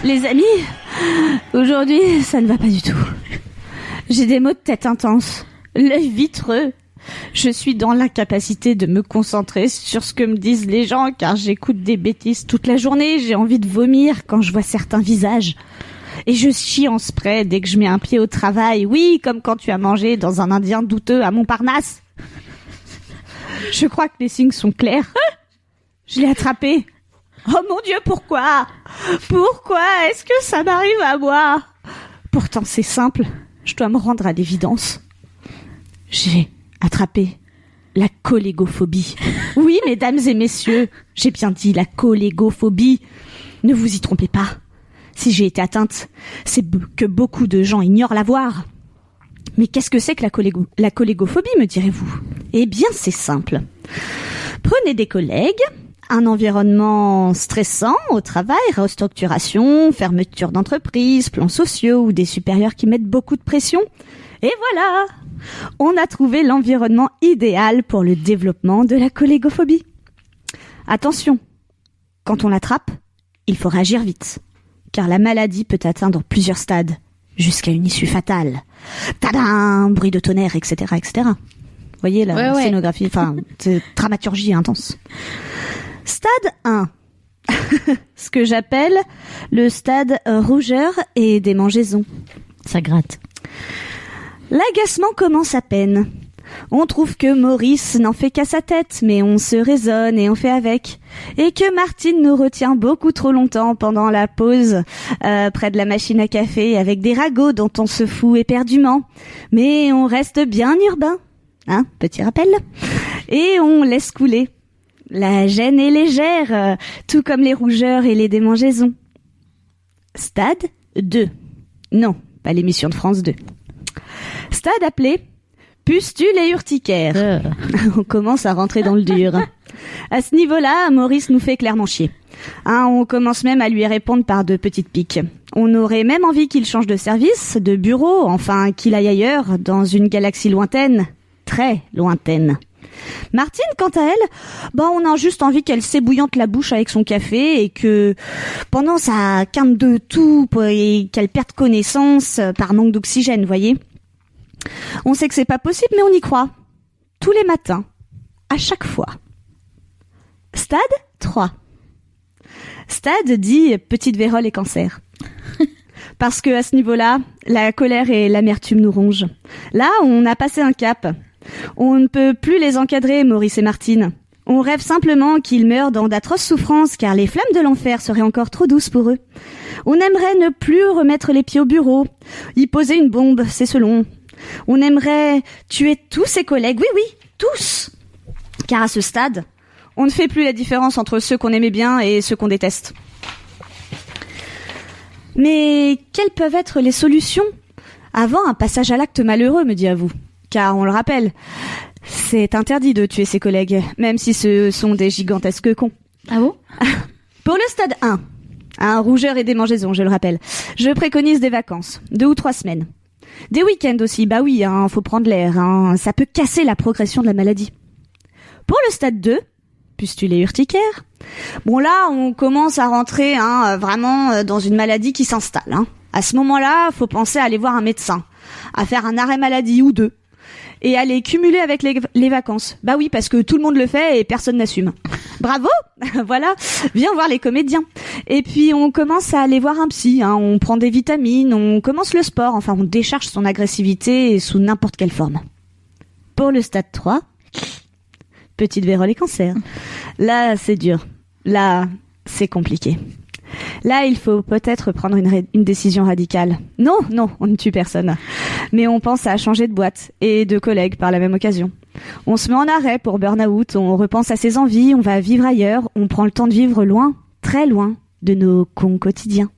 Les amis, aujourd'hui, ça ne va pas du tout. J'ai des maux de tête intenses, l'œil vitreux. Je suis dans l'incapacité de me concentrer sur ce que me disent les gens car j'écoute des bêtises toute la journée. J'ai envie de vomir quand je vois certains visages. Et je chie en spray dès que je mets un pied au travail. Oui, comme quand tu as mangé dans un Indien douteux à Montparnasse. Je crois que les signes sont clairs. Je l'ai attrapé. Oh mon Dieu, pourquoi ? Pourquoi est-ce que ça m'arrive à moi ? Pourtant, c'est simple. Je dois me rendre à l'évidence. J'ai attrapé la cholégophobie. Oui, mesdames et messieurs, j'ai bien dit la cholégophobie. Ne vous y trompez pas. Si j'ai été atteinte, c'est que beaucoup de gens ignorent l'avoir. Mais qu'est-ce que c'est que la cholégophobie, me direz-vous ? Eh bien, c'est simple. Prenez des collègues, un environnement stressant au travail, restructuration, fermeture d'entreprise, plans sociaux ou des supérieurs qui mettent beaucoup de pression. Et voilà, on a trouvé l'environnement idéal pour le développement de la cholégophobie. Attention, quand on l'attrape, il faut réagir vite, car la maladie peut atteindre plusieurs stades, jusqu'à une issue fatale. Tadam, bruit de tonnerre, etc., etc. Vous voyez la scénographie, enfin, dramaturgie intense. Stade 1. Ce que j'appelle le stade rougeur et démangeaison. Ça gratte. L'agacement commence à peine. On trouve que Maurice n'en fait qu'à sa tête, mais on se raisonne et on fait avec. Et que Martine nous retient beaucoup trop longtemps pendant la pause, près de la machine à café, avec des ragots dont on se fout éperdument. Mais on reste bien urbain. Hein, petit rappel. Et on laisse couler. La gêne est légère, tout comme les rougeurs et les démangeaisons. Stade 2. Non, pas l'émission de France 2. Stade appelé pustule et urticaire. On commence à rentrer dans le dur. À ce niveau-là, Maurice nous fait clairement chier. Hein, on commence même à lui répondre par de petites piques. On aurait même envie qu'il change de service, de bureau, enfin qu'il aille ailleurs, dans une galaxie lointaine, très lointaine. Martine, quant à elle, on a juste envie qu'elle s'ébouillante la bouche avec son café et que pendant sa quinte de tout et qu'elle perde connaissance par manque d'oxygène, voyez. On sait que c'est pas possible, mais on y croit. Tous les matins, à chaque fois. Stade 3. Stade dit petite vérole et cancer. Parce que à ce niveau-là, la colère et l'amertume nous rongent. Là, on a passé un cap. On ne peut plus les encadrer, Maurice et Martine. On rêve simplement qu'ils meurent dans d'atroces souffrances, car les flammes de l'enfer seraient encore trop douces pour eux. On aimerait ne plus remettre les pieds au bureau, y poser une bombe, c'est selon. On aimerait tuer tous ses collègues, oui, tous. Car à ce stade, on ne fait plus la différence entre ceux qu'on aimait bien et ceux qu'on déteste. Mais quelles peuvent être les solutions avant un passage à l'acte malheureux, me dites-vous ? Car on le rappelle, c'est interdit de tuer ses collègues, même si ce sont des gigantesques cons. Ah bon ? Pour le stade 1, un rougeur et démangeaison, je le rappelle, je préconise des vacances, 2 ou 3 semaines. Des week-ends aussi, oui, faut prendre l'air, ça peut casser la progression de la maladie. Pour le stade 2, pustule et urticaire, là, on commence à rentrer vraiment dans une maladie qui s'installe. À ce moment-là, faut penser à aller voir un médecin, à faire un arrêt maladie ou 2, et à les cumuler avec les vacances. Oui, parce que tout le monde le fait et personne n'assume. Bravo. Voilà, viens voir les comédiens. Et puis on commence à aller voir un psy, on prend des vitamines, on commence le sport, enfin on décharge son agressivité sous n'importe quelle forme. Pour le stade 3, petite vérole et cancer. Là, c'est dur. Là, c'est compliqué. Là, il faut peut-être prendre une décision radicale. Non, on ne tue personne. Mais on pense à changer de boîte et de collègues par la même occasion. On se met en arrêt pour burn-out, on repense à ses envies, on va vivre ailleurs, on prend le temps de vivre loin, très loin de nos cons quotidiens.